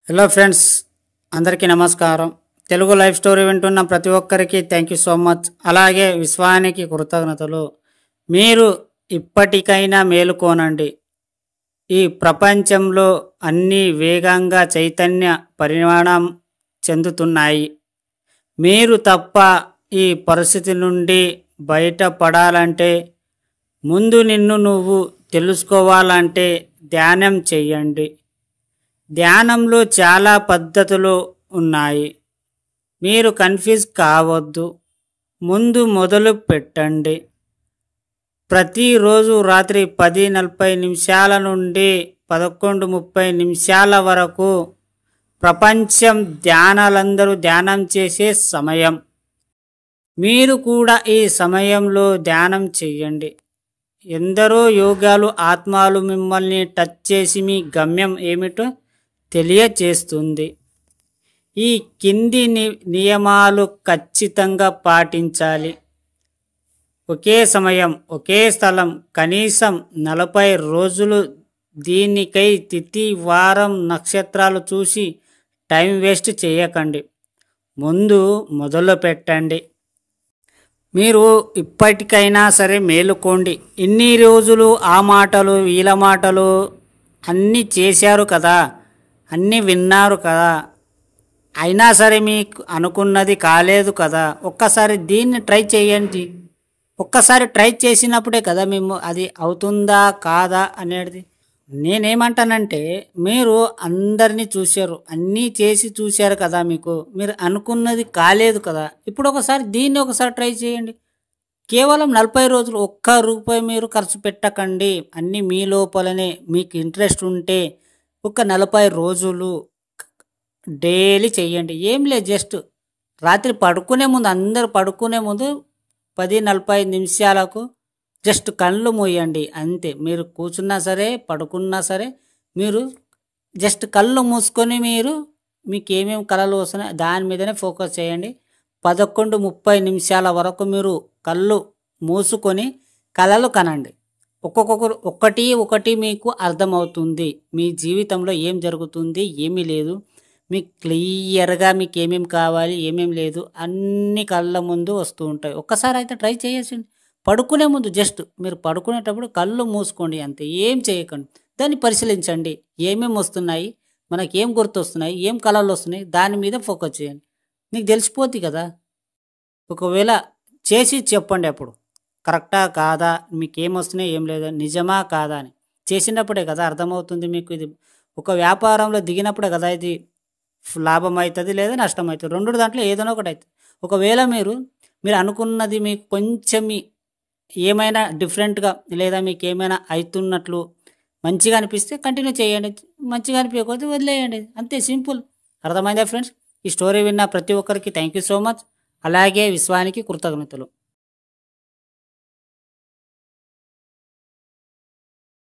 Hello friends, అందరికీ నమస్కారం. Telugu life story వింటున్న ప్రతి ఒక్కరికి థ్యాంక్ యూ సో మచ్. అలాగే విశ్వానికి కృతజ్ఞతలు. మీరు ఇప్పటికైనా మేలుకోనండి. ఈ ప్రపంచంలో అన్నీ వేగంగా చైతన్య పరిమాణం చెందుతున్నాయి. మీరు తప్ప ఈ పరిస్థితి నుండి బయటపడాలంటే, ముందు నిన్ను నువ్వు తెలుసుకోవాలంటే ధ్యానం చెయ్యండి. ధ్యానంలో చాలా పద్ధతులు ఉన్నాయి. మీరు కన్ఫ్యూజ్ కావద్దు. ముందు మొదలు పెట్టండి. ప్రతిరోజు రాత్రి 10:40 నుండి 11:30 వరకు ప్రపంచం ధ్యానాలందరూ ధ్యానం చేసే సమయం. మీరు కూడా ఈ సమయంలో ధ్యానం చెయ్యండి. ఎందరో యోగాలు ఆత్మలు మిమ్మల్ని టచ్ చేసి మీ గమ్యం ఏమిటో తెలియచేస్తుంది. ఈ కింది నియమాలు ఖచ్చితంగా పాటించాలి. ఒకే సమయం, ఒకే స్థలం, కనీసం 40 రోజులు. దీనికై తిథి, వారం, నక్షత్రాలు చూసి టైం వేస్ట్ చేయకండి. ముందు మొదలు పెట్టండి. మీరు ఇప్పటికైనా సరే మేలుకోండి. ఇన్ని రోజులు ఆ మాటలు వీళ్ళ మాటలు అన్నీ చేశారు కదా, అన్నీ విన్నారు కదా, అయినా సరే మీకు అనుకున్నది కాలేదు కదా. ఒక్కసారి దీన్ని ట్రై చేయండి. ఒక్కసారి ట్రై చేసినప్పుడే కదా మేము అది అవుతుందా కాదా అనేది. నేనేమంటానంటే, మీరు అందరినీ చూశారు, అన్నీ చేసి చూశారు కదా, మీరు అనుకున్నది కాలేదు కదా. ఇప్పుడు దీన్ని ఒకసారి ట్రై చేయండి. కేవలం 40 రోజులు, ₹1 మీరు ఖర్చు పెట్టకండి. అన్నీ మీ లోపలనే. మీకు ఇంట్రెస్ట్ ఉంటే ఒక 40 రోజులు డైలీ చెయ్యండి. ఏం లేదు, జస్ట్ రాత్రి పడుకునే ముందు, అందరు పడుకునే ముందు 10:45 జస్ట్ కళ్ళు మూయండి అంతే. మీరు కూర్చున్నా సరే, పడుకున్నా సరే, మీరు జస్ట్ కళ్ళు మూసుకొని మీకు ఏమేమి కళలు వస్తున్నాయి దాని మీదనే ఫోకస్ చేయండి. 11:30 వరకు మీరు కళ్ళు మూసుకొని కళలు కనండి. ఒక్కొక్కటి మీకు అర్థమవుతుంది. మీ జీవితంలో ఏం జరుగుతుంది, ఏమీ లేదు, మీకు క్లియర్గా మీకు ఏమేమి కావాలి, ఏమేమి లేదు అన్ని కళ్ళ ముందు వస్తూ ఉంటాయి. ఒక్కసారి అయితే ట్రై చేసేయండి. పడుకునే ముందు జస్ట్ మీరు పడుకునేటప్పుడు కళ్ళు మూసుకోండి అంతే, ఏం చేయకండి. దాన్ని పరిశీలించండి. ఏమేమి వస్తున్నాయి, మనకేం గుర్తొస్తున్నాయి, ఏం కళలు వస్తున్నాయి, దాని మీద ఫోకస్ చేయండి. మీకు తెలిసిపోద్ది కదా. ఒకవేళ చేసి చెప్పండి అప్పుడు కరెక్టా కాదా, మీకు ఏమొస్తున్నాయి, ఏం లేదా, నిజమా కాదా అని. చేసినప్పుడే కదా అర్థమవుతుంది మీకు. ఇది ఒక వ్యాపారంలో దిగినప్పుడే కదా ఇది లాభం అవుతుంది లేదా నష్టం అవుతుంది. రెండు దాంట్లో ఏదైనా ఒకటి అవుతుంది. ఒకవేళ మీరు అనుకున్నది మీకు కొంచెం ఏమైనా డిఫరెంట్గా లేదా మీకు ఏమైనా అవుతున్నట్లు మంచిగా అనిపిస్తే కంటిన్యూ చేయండి. మంచిగా అనిపించకపోతే వదిలేయండి. అంతే, సింపుల్. అర్థమైందా ఫ్రెండ్స్? ఈ స్టోరీ విన్న ప్రతి ఒక్కరికి థ్యాంక్ యూ సో మచ్. అలాగే విశ్వానికి కృతజ్ఞతలు.